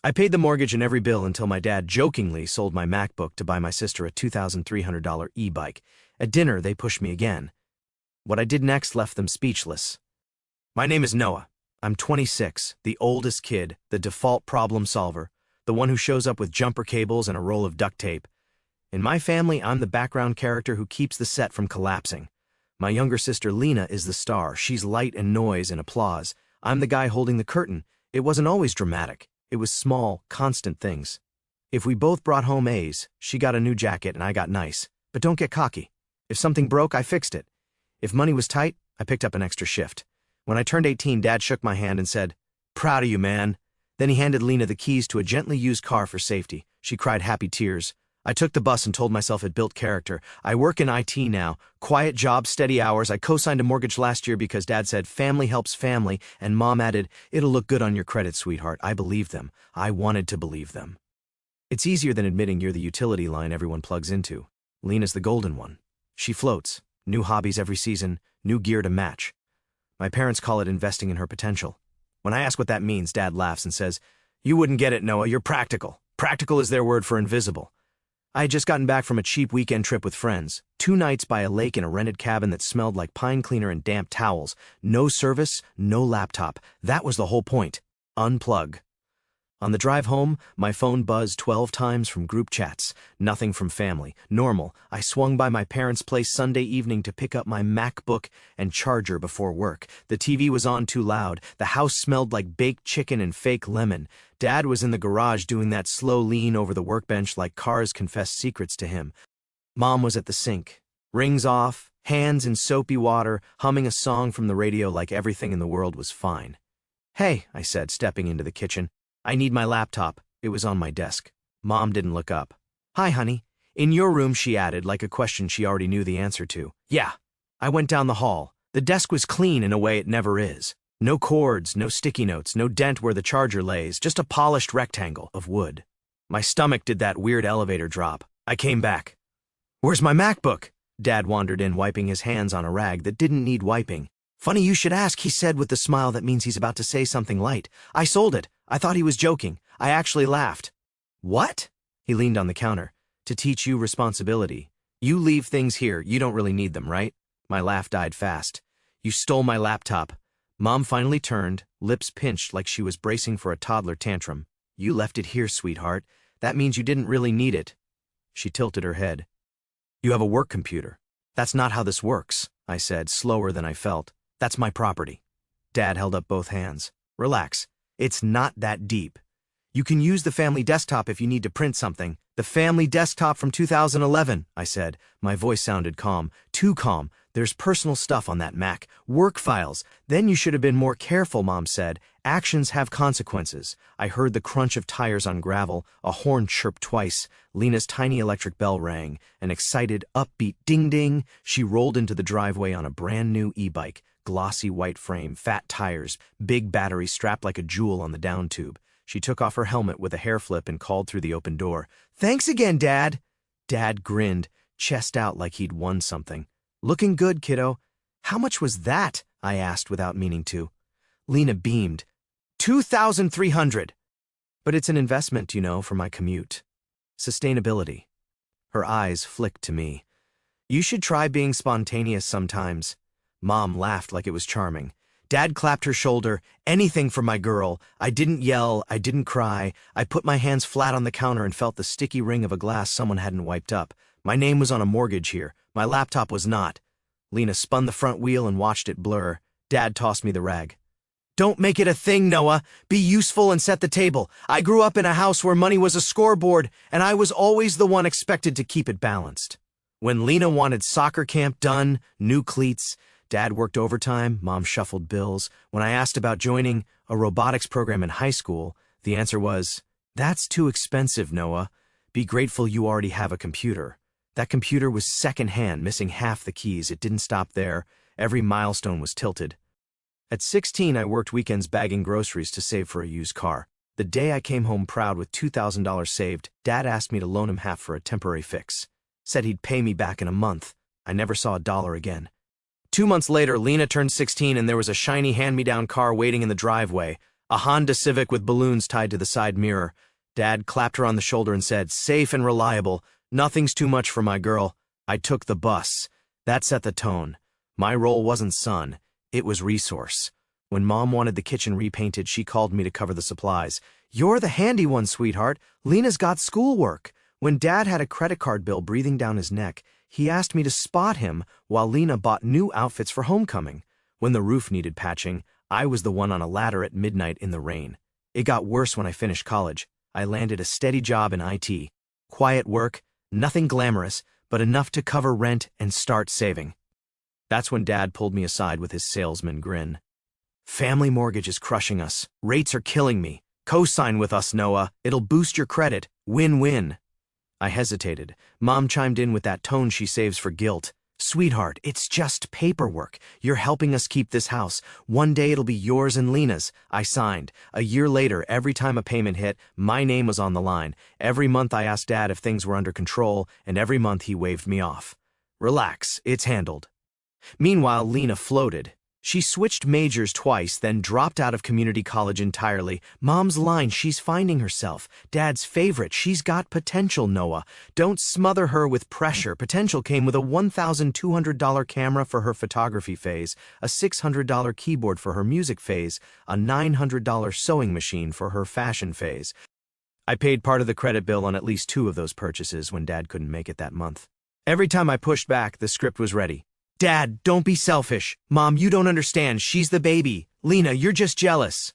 I paid the mortgage and every bill until my dad jokingly sold my Macbook to buy my sister a $2,300 e-bike. At dinner, they pushed me again. What I did next left them speechless. My name is Noah. I'm 26, the oldest kid, the default problem solver, the one who shows up with jumper cables and a roll of duct tape. In my family, I'm the background character who keeps the set from collapsing. My younger sister Lena is the star. She's light and noise and applause. I'm the guy holding the curtain. It wasn't always dramatic. It was small, constant things. If we both brought home A's, she got a new jacket and I got nice. But don't get cocky. If something broke, I fixed it. If money was tight, I picked up an extra shift. When I turned 18, Dad shook my hand and said, "Proud of you, man." Then he handed Lena the keys to a gently used car for safety. She cried happy tears. I took the bus and told myself it built character. I work in IT now. Quiet job, steady hours. I co-signed a mortgage last year because Dad said family helps family, and Mom added, "It'll look good on your credit, sweetheart." I believed them. I wanted to believe them. It's easier than admitting you're the utility line everyone plugs into. Lena's the golden one. She floats. New hobbies every season, new gear to match. My parents call it investing in her potential. When I ask what that means, Dad laughs and says, "You wouldn't get it, Noah. You're practical." Practical is their word for invisible. I had just gotten back from a cheap weekend trip with friends. 2 nights by a lake in a rented cabin that smelled like pine cleaner and damp towels. No service, no laptop. That was the whole point. Unplug. On the drive home, my phone buzzed 12 times from group chats. Nothing from family. Normal. I swung by my parents' place Sunday evening to pick up my MacBook and charger before work. The TV was on too loud. The house smelled like baked chicken and fake lemon. Dad was in the garage doing that slow lean over the workbench like cars confessed secrets to him. Mom was at the sink. Rings off, hands in soapy water, humming a song from the radio like everything in the world was fine. "Hey," I said, stepping into the kitchen. "I need my laptop." It was on my desk. Mom didn't look up. "Hi, honey." "In your room," she added, like a question she already knew the answer to. "Yeah." I went down the hall. The desk was clean in a way it never is. No cords, no sticky notes, no dent where the charger lays, just a polished rectangle of wood. My stomach did that weird elevator drop. I came back. "Where's my MacBook?" Dad wandered in, wiping his hands on a rag that didn't need wiping. "Funny you should ask," he said with the smile that means he's about to say something light. "I sold it. I thought he was joking. I actually laughed." "What?" He leaned on the counter. "To teach you responsibility. You leave things here, you don't really need them, right?" My laugh died fast. "You stole my laptop." Mom finally turned, lips pinched like she was bracing for a toddler tantrum. "You left it here, sweetheart. That means you didn't really need it." She tilted her head. "You have a work computer." "That's not how this works," I said, slower than I felt. "That's my property." Dad held up both hands. "Relax. It's not that deep. You can use the family desktop if you need to print something." "The family desktop from 2011, I said. My voice sounded calm. Too calm. "There's personal stuff on that Mac. Work files." "Then you should have been more careful," Mom said. "Actions have consequences." I heard the crunch of tires on gravel. A horn chirped twice. Lena's tiny electric bell rang. An excited, upbeat ding-ding. She rolled into the driveway on a brand-new e-bike. Glossy white frame, fat tires, big battery strapped like a jewel on the down tube. She took off her helmet with a hair flip and called through the open door. "Thanks again, Dad." Dad grinned, chest out like he'd won something. "Looking good, kiddo." "How much was that?" I asked without meaning to. Lena beamed. $2,300. "But it's an investment, you know, for my commute. Sustainability." Her eyes flicked to me. "You should try being spontaneous sometimes." Mom laughed like it was charming. Dad clapped her shoulder. "Anything for my girl." I didn't yell. I didn't cry. I put my hands flat on the counter and felt the sticky ring of a glass someone hadn't wiped up. My name was on a mortgage here. My laptop was not. Lena spun the front wheel and watched it blur. Dad tossed me the rag. "Don't make it a thing, Noah. Be useful and set the table. I grew up in a house where money was a scoreboard, and I was always the one expected to keep it balanced." When Lena wanted soccer camp done, new cleats, Dad worked overtime, Mom shuffled bills. When I asked about joining a robotics program in high school, the answer was, "That's too expensive, Noah. Be grateful you already have a computer." That computer was secondhand, missing half the keys. It didn't stop there. Every milestone was tilted. At 16, I worked weekends bagging groceries to save for a used car. The day I came home proud with $2,000 saved, Dad asked me to loan him half for a temporary fix. Said he'd pay me back in a month. I never saw a dollar again. 2 months later, Lena turned 16 and there was a shiny hand-me-down car waiting in the driveway. A Honda Civic with balloons tied to the side mirror. Dad clapped her on the shoulder and said, "Safe and reliable. Nothing's too much for my girl." I took the bus. That set the tone. My role wasn't son, it was resource. When Mom wanted the kitchen repainted, she called me to cover the supplies. "You're the handy one, sweetheart. Lena's got schoolwork." When Dad had a credit card bill breathing down his neck, he asked me to spot him while Lena bought new outfits for homecoming. When the roof needed patching, I was the one on a ladder at midnight in the rain. It got worse when I finished college. I landed a steady job in IT. Quiet work, nothing glamorous, but enough to cover rent and start saving. That's when Dad pulled me aside with his salesman grin. "Family mortgage is crushing us. Rates are killing me. Co-sign with us, Noah. It'll boost your credit. Win-win." I hesitated. Mom chimed in with that tone she saves for guilt. "Sweetheart, it's just paperwork. You're helping us keep this house. One day it'll be yours and Lena's." I signed. A year later, every time a payment hit, my name was on the line. Every month I asked Dad if things were under control, and every month he waved me off. "Relax, it's handled." Meanwhile, Lena floated. She switched majors twice, then dropped out of community college entirely. Mom's line, "She's finding herself." Dad's favorite, "She's got potential, Noah. Don't smother her with pressure." Potential came with a $1,200 camera for her photography phase, a $600 keyboard for her music phase, a $900 sewing machine for her fashion phase. I paid part of the credit bill on at least 2 of those purchases when Dad couldn't make it that month. Every time I pushed back, the script was ready. "Dad, don't be selfish. Mom, you don't understand. She's the baby. Lena, you're just jealous."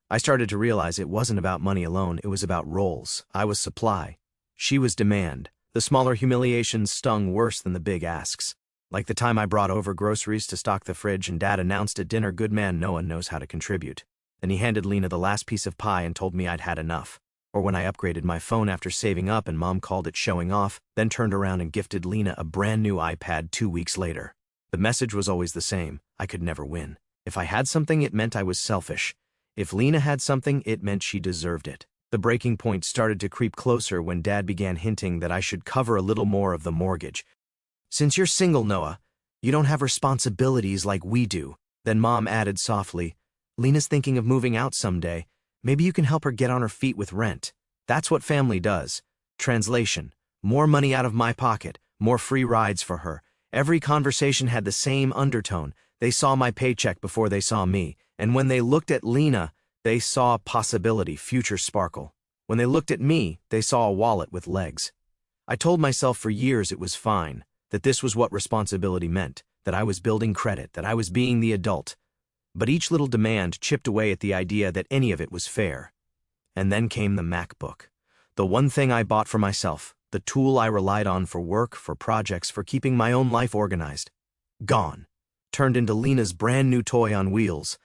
I started to realize it wasn't about money alone, it was about roles. I was supply. She was demand. The smaller humiliations stung worse than the big asks. Like the time I brought over groceries to stock the fridge and Dad announced at dinner, "Good man Noah knows how to contribute." Then he handed Lena the last piece of pie and told me I'd had enough. Or when I upgraded my phone after saving up and Mom called it showing off, then turned around and gifted Lena a brand new iPad 2 weeks later. The message was always the same. I could never win. If I had something, it meant I was selfish. If Lena had something, it meant she deserved it. The breaking point started to creep closer when Dad began hinting that I should cover a little more of the mortgage. "Since you're single, Noah, you don't have responsibilities like we do." Then Mom added softly, "Lena's thinking of moving out someday. Maybe you can help her get on her feet with rent. That's what family does." Translation: more money out of my pocket, more free rides for her. Every conversation had the same undertone. They saw my paycheck before they saw me, and when they looked at Lena, they saw possibility, future sparkle. When they looked at me, they saw a wallet with legs. I told myself for years it was fine, that this was what responsibility meant, that I was building credit, that I was being the adult. But each little demand chipped away at the idea that any of it was fair. And then came the Macbook. The one thing I bought for myself, the tool I relied on for work, for projects, for keeping my own life organized. Gone. Turned into Lena's brand new toy on wheels.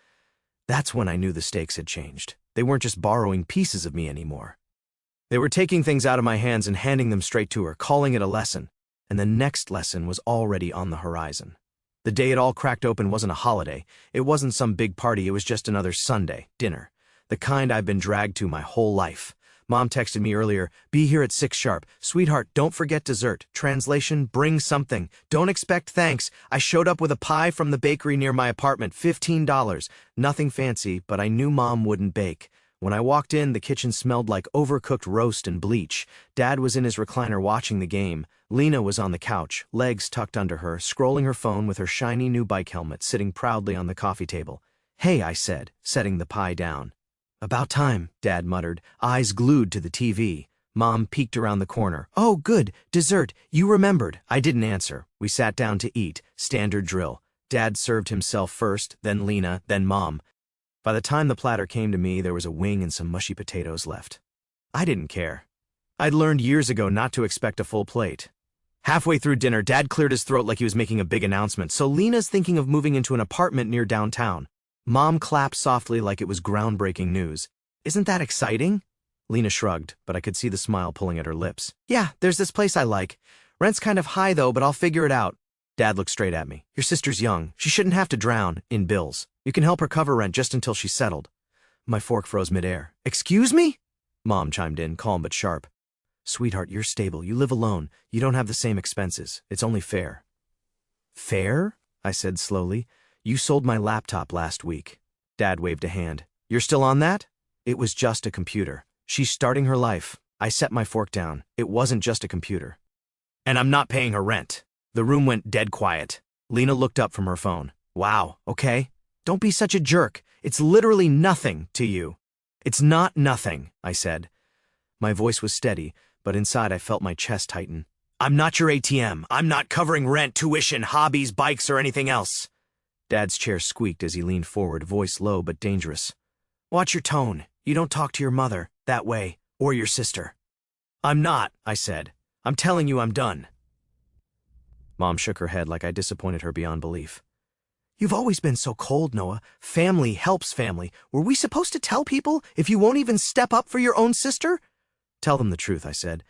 That's when I knew the stakes had changed. They weren't just borrowing pieces of me anymore. They were taking things out of my hands and handing them straight to her, calling it a lesson. And the next lesson was already on the horizon. The day it all cracked open wasn't a holiday. It wasn't some big party, it was just another Sunday, dinner. The kind I've been dragged to my whole life. Mom texted me earlier, "Be here at 6 sharp. Sweetheart, don't forget dessert." Translation: bring something. Don't expect thanks. I showed up with a pie from the bakery near my apartment, $15. Nothing fancy, but I knew Mom wouldn't bake. When I walked in, the kitchen smelled like overcooked roast and bleach. Dad was in his recliner watching the game. Lena was on the couch, legs tucked under her, scrolling her phone with her shiny new bike helmet sitting proudly on the coffee table. "Hey," I said, setting the pie down. "About time," Dad muttered, eyes glued to the TV. Mom peeked around the corner. "Oh, good, dessert. You remembered." I didn't answer. We sat down to eat, standard drill. Dad served himself first, then Lena, then Mom. By the time the platter came to me, there was a wing and some mushy potatoes left. I didn't care. I'd learned years ago not to expect a full plate. Halfway through dinner, Dad cleared his throat like he was making a big announcement. "So Lena's thinking of moving into an apartment near downtown." Mom clapped softly like it was groundbreaking news. "Isn't that exciting?" Lena shrugged, but I could see the smile pulling at her lips. "Yeah, there's this place I like. Rent's kind of high though, but I'll figure it out." Dad looked straight at me. "Your sister's young. She shouldn't have to drown in bills. You can help her cover rent just until she's settled." My fork froze midair. "Excuse me?" Mom chimed in, calm but sharp. "Sweetheart, you're stable. You live alone. You don't have the same expenses. It's only fair." "Fair?" I said slowly. "You sold my laptop last week." Dad waved a hand. You're still on that? It was just a computer. She's starting her life. I set my fork down. It wasn't just a computer. And I'm not paying her rent. The room went dead quiet. Lena looked up from her phone. Wow, okay? Don't be such a jerk. It's literally nothing to you. It's not nothing, I said. My voice was steady, but inside I felt my chest tighten. I'm not your ATM. I'm not covering rent, tuition, hobbies, bikes, or anything else. Dad's chair squeaked as he leaned forward, voice low but dangerous. Watch your tone. You don't talk to your mother that way, or your sister. I'm not, I said. I'm telling you I'm done. Mom shook her head like I disappointed her beyond belief. You've always been so cold, Noah. Family helps family. Were we supposed to tell people if you won't even step up for your own sister? Tell them the truth, I said.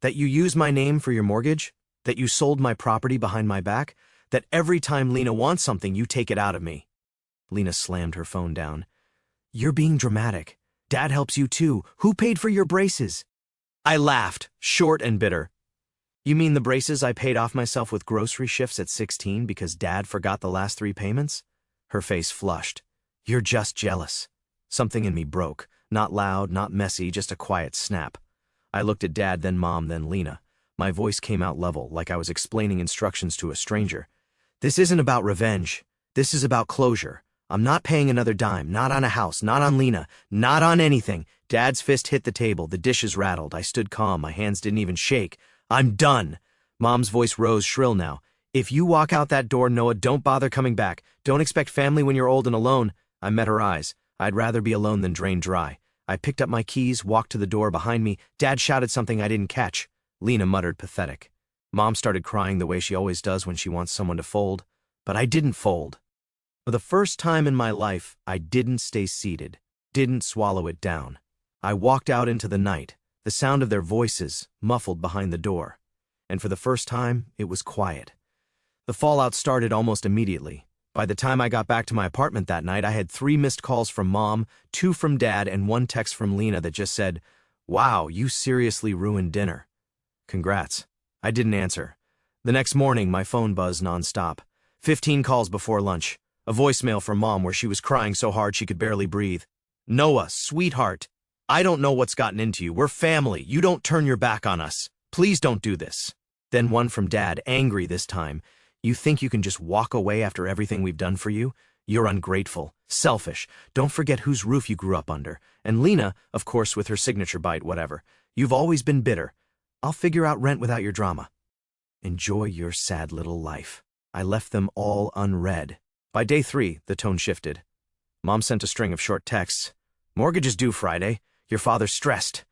That you use my name for your mortgage? That you sold my property behind my back? That every time Lena wants something, you take it out of me? Lena slammed her phone down. You're being dramatic. Dad helps you too. Who paid for your braces? I laughed, short and bitter. You mean the braces I paid off myself with grocery shifts at 16 because Dad forgot the last 3 payments? Her face flushed. You're just jealous. Something in me broke. Not loud, not messy, just a quiet snap. I looked at Dad, then Mom, then Lena. My voice came out level, like I was explaining instructions to a stranger. This isn't about revenge. This is about closure. I'm not paying another dime, not on a house, not on Lena, not on anything. Dad's fist hit the table, the dishes rattled. I stood calm, my hands didn't even shake. I'm done. Mom's voice rose shrill now. If you walk out that door, Noah, don't bother coming back. Don't expect family when you're old and alone. I met her eyes. I'd rather be alone than drained dry. I picked up my keys, walked to the door behind me. Dad shouted something I didn't catch. Lena muttered, pathetic. Mom started crying the way she always does when she wants someone to fold. But I didn't fold. For the first time in my life, I didn't stay seated, didn't swallow it down. I walked out into the night, the sound of their voices muffled behind the door. And for the first time, it was quiet. The fallout started almost immediately. By the time I got back to my apartment that night, I had 3 missed calls from Mom, 2 from Dad, and 1 text from Lena that just said, "Wow, you seriously ruined dinner." Congrats. I didn't answer. The next morning, my phone buzzed nonstop. 15 calls before lunch. A voicemail from Mom where she was crying so hard she could barely breathe. Noah, sweetheart, I don't know what's gotten into you. We're family. You don't turn your back on us. Please don't do this. Then one from Dad, angry this time. You think you can just walk away after everything we've done for you? You're ungrateful, selfish. Don't forget whose roof you grew up under. And Lena, of course, with her signature bite, whatever. You've always been bitter. I'll figure out rent without your drama. Enjoy your sad little life. I left them all unread. By day 3, the tone shifted. Mom sent a string of short texts. Mortgage is due Friday. Your father's stressed.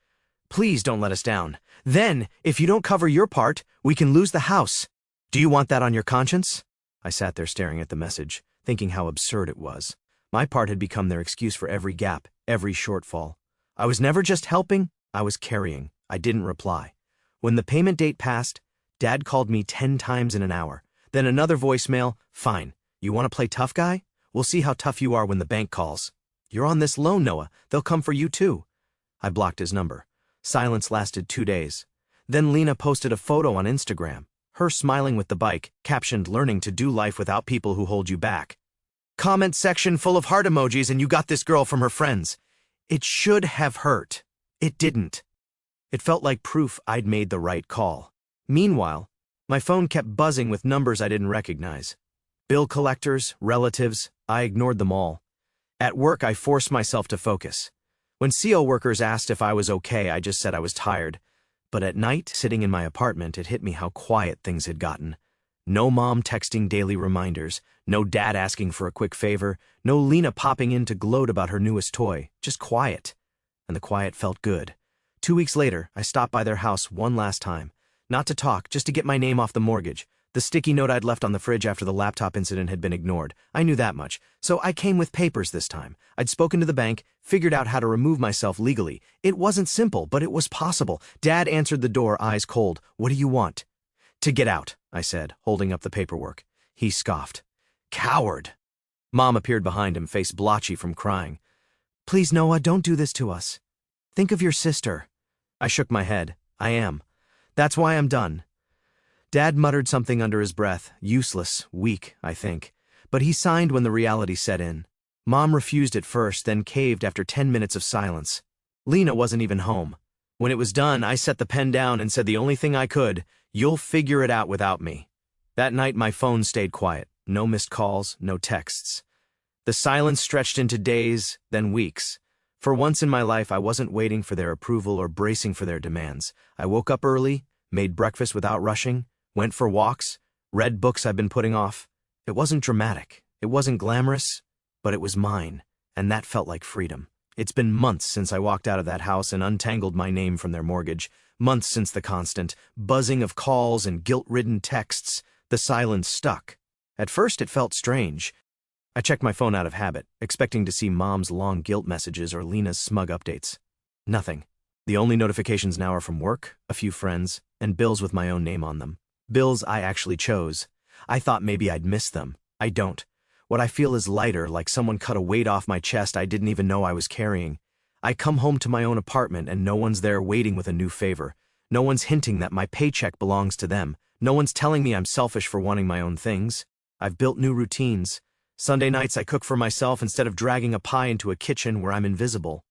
Please don't let us down. Then, if you don't cover your part, we can lose the house. Do you want that on your conscience? I sat there staring at the message, thinking how absurd it was. My part had become their excuse for every gap, every shortfall. I was never just helping, I was carrying. I didn't reply. When the payment date passed, Dad called me 10 times in an hour. Then another voicemail, fine. You want to play tough guy? We'll see how tough you are when the bank calls. You're on this loan, Noah. They'll come for you too. I blocked his number. Silence lasted 2 days. Then Lena posted a photo on Instagram. Her smiling with the bike, captioned learning to do life without people who hold you back. Comment section full of heart emojis and you got this girl from her friends. It should have hurt. It didn't. It felt like proof I'd made the right call. Meanwhile, my phone kept buzzing with numbers I didn't recognize. Bill collectors, relatives, I ignored them all. At work, I forced myself to focus. When CO workers asked if I was okay, I just said I was tired. But at night, sitting in my apartment, it hit me how quiet things had gotten. No Mom texting daily reminders, no Dad asking for a quick favor, no Lena popping in to gloat about her newest toy, just quiet. And the quiet felt good. 2 weeks later, I stopped by their house one last time. Not to talk, just to get my name off the mortgage. The sticky note I'd left on the fridge after the laptop incident had been ignored. I knew that much. So I came with papers this time. I'd spoken to the bank, figured out how to remove myself legally. It wasn't simple, but it was possible. Dad answered the door, eyes cold. What do you want? To get out, I said, holding up the paperwork. He scoffed. Coward. Mom appeared behind him, face blotchy from crying. Please, Noah, don't do this to us. Think of your sister. I shook my head. I am. That's why I'm done. Dad muttered something under his breath, useless, weak, I think. But he signed when the reality set in. Mom refused at first, then caved after 10 minutes of silence. Lena wasn't even home. When it was done, I set the pen down and said the only thing I could, "You'll figure it out without me." That night, my phone stayed quiet. No missed calls, no texts. The silence stretched into days, then weeks. For once in my life, I wasn't waiting for their approval or bracing for their demands. I woke up early, made breakfast without rushing, went for walks, read books I've been putting off. It wasn't dramatic, it wasn't glamorous, but it was mine, and that felt like freedom. It's been months since I walked out of that house and untangled my name from their mortgage. Months since the constant buzzing of calls and guilt-ridden texts. The silence stuck. At first, it felt strange. I checked my phone out of habit, expecting to see Mom's long guilt messages or Lena's smug updates. Nothing. The only notifications now are from work, a few friends, and bills with my own name on them. Bills I actually chose. I thought maybe I'd miss them. I don't. What I feel is lighter, like someone cut a weight off my chest I didn't even know I was carrying. I come home to my own apartment and no one's there waiting with a new favor. No one's hinting that my paycheck belongs to them. No one's telling me I'm selfish for wanting my own things. I've built new routines. Sunday nights I cook for myself instead of dragging a pie into a kitchen where I'm invisible.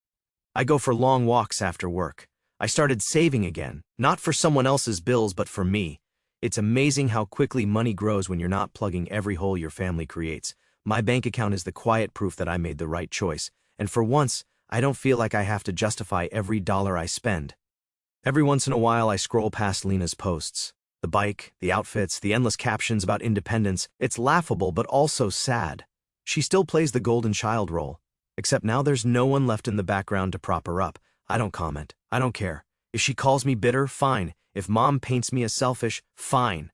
I go for long walks after work. I started saving again, not for someone else's bills but for me. It's amazing how quickly money grows when you're not plugging every hole your family creates. My bank account is the quiet proof that I made the right choice, and for once, I don't feel like I have to justify every dollar I spend. Every once in a while I scroll past Lena's posts. The bike, the outfits, the endless captions about independence. It's laughable but also sad. She still plays the golden child role, except now there's no one left in the background to prop her up. I don't comment. I don't care. If she calls me bitter, fine. If Mom paints me as selfish, fine.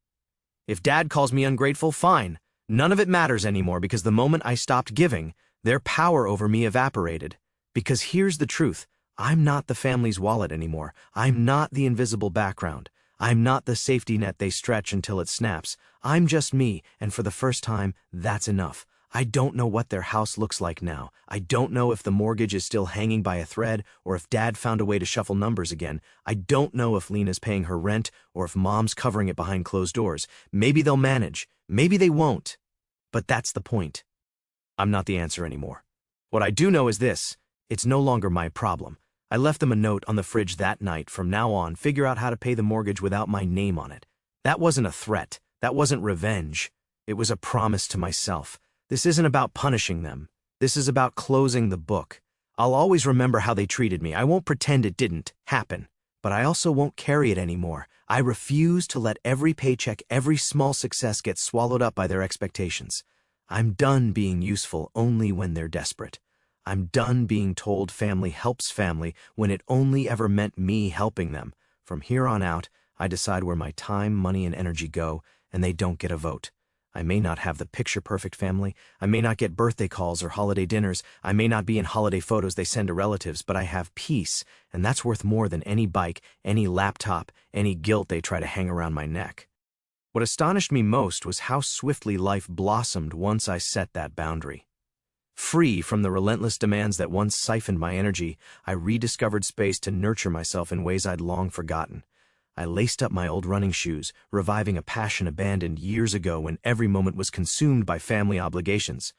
If Dad calls me ungrateful, fine. None of it matters anymore because the moment I stopped giving, their power over me evaporated. Because here's the truth. I'm not the family's wallet anymore. I'm not the invisible background. I'm not the safety net they stretch until it snaps. I'm just me, and for the first time, that's enough. I don't know what their house looks like now. I don't know if the mortgage is still hanging by a thread or if Dad found a way to shuffle numbers again. I don't know if Lena's paying her rent or if Mom's covering it behind closed doors. Maybe they'll manage. Maybe they won't. But that's the point. I'm not the answer anymore. What I do know is this. It's no longer my problem. I left them a note on the fridge that night. From now on, figure out how to pay the mortgage without my name on it. That wasn't a threat. That wasn't revenge. It was a promise to myself. This isn't about punishing them. This is about closing the book. I'll always remember how they treated me. I won't pretend it didn't happen. But I also won't carry it anymore. I refuse to let every paycheck, every small success get swallowed up by their expectations. I'm done being useful only when they're desperate. I'm done being told family helps family when it only ever meant me helping them. From here on out, I decide where my time, money, and energy go, and they don't get a vote. I may not have the picture-perfect family. I may not get birthday calls or holiday dinners. I may not be in holiday photos they send to relatives, but I have peace, and that's worth more than any bike, any laptop, any guilt they try to hang around my neck. What astonished me most was how swiftly life blossomed once I set that boundary. Free from the relentless demands that once siphoned my energy, I rediscovered space to nurture myself in ways I'd long forgotten. I laced up my old running shoes, reviving a passion abandoned years ago when every moment was consumed by family obligations.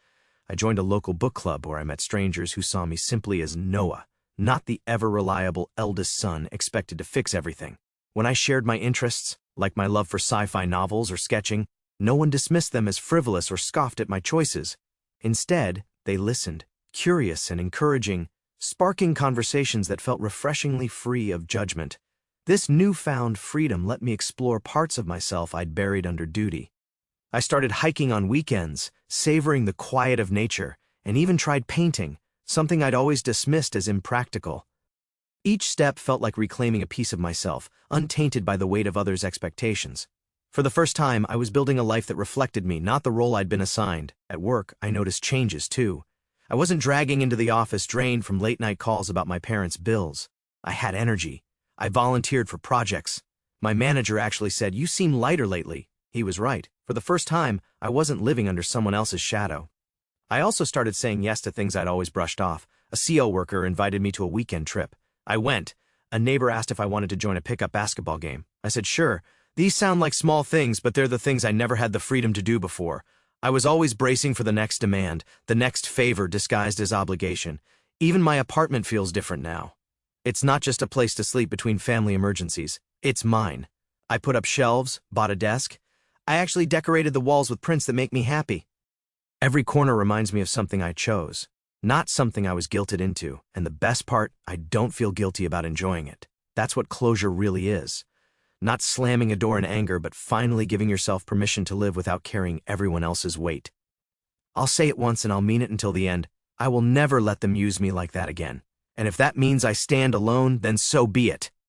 I joined a local book club where I met strangers who saw me simply as Noah, not the ever-reliable eldest son expected to fix everything. When I shared my interests, like my love for sci-fi novels or sketching, no one dismissed them as frivolous or scoffed at my choices. Instead, they listened, curious and encouraging, sparking conversations that felt refreshingly free of judgment. This newfound freedom let me explore parts of myself I'd buried under duty. I started hiking on weekends, savoring the quiet of nature, and even tried painting, something I'd always dismissed as impractical. Each step felt like reclaiming a piece of myself, untainted by the weight of others' expectations. For the first time, I was building a life that reflected me, not the role I'd been assigned. At work, I noticed changes, too. I wasn't dragging into the office drained from late-night calls about my parents' bills. I had energy. I volunteered for projects. My manager actually said, "You seem lighter lately." He was right. For the first time, I wasn't living under someone else's shadow. I also started saying yes to things I'd always brushed off. A CO worker invited me to a weekend trip. I went. A neighbor asked if I wanted to join a pickup basketball game. I said, sure. These sound like small things, but they're the things I never had the freedom to do before. I was always bracing for the next demand, the next favor disguised as obligation. Even my apartment feels different now. It's not just a place to sleep between family emergencies. It's mine. I put up shelves, bought a desk. I actually decorated the walls with prints that make me happy. Every corner reminds me of something I chose, not something I was guilted into. And the best part, I don't feel guilty about enjoying it. That's what closure really is. Not slamming a door in anger, but finally giving yourself permission to live without carrying everyone else's weight. I'll say it once and I'll mean it until the end. I will never let them use me like that again. And if that means I stand alone, then so be it.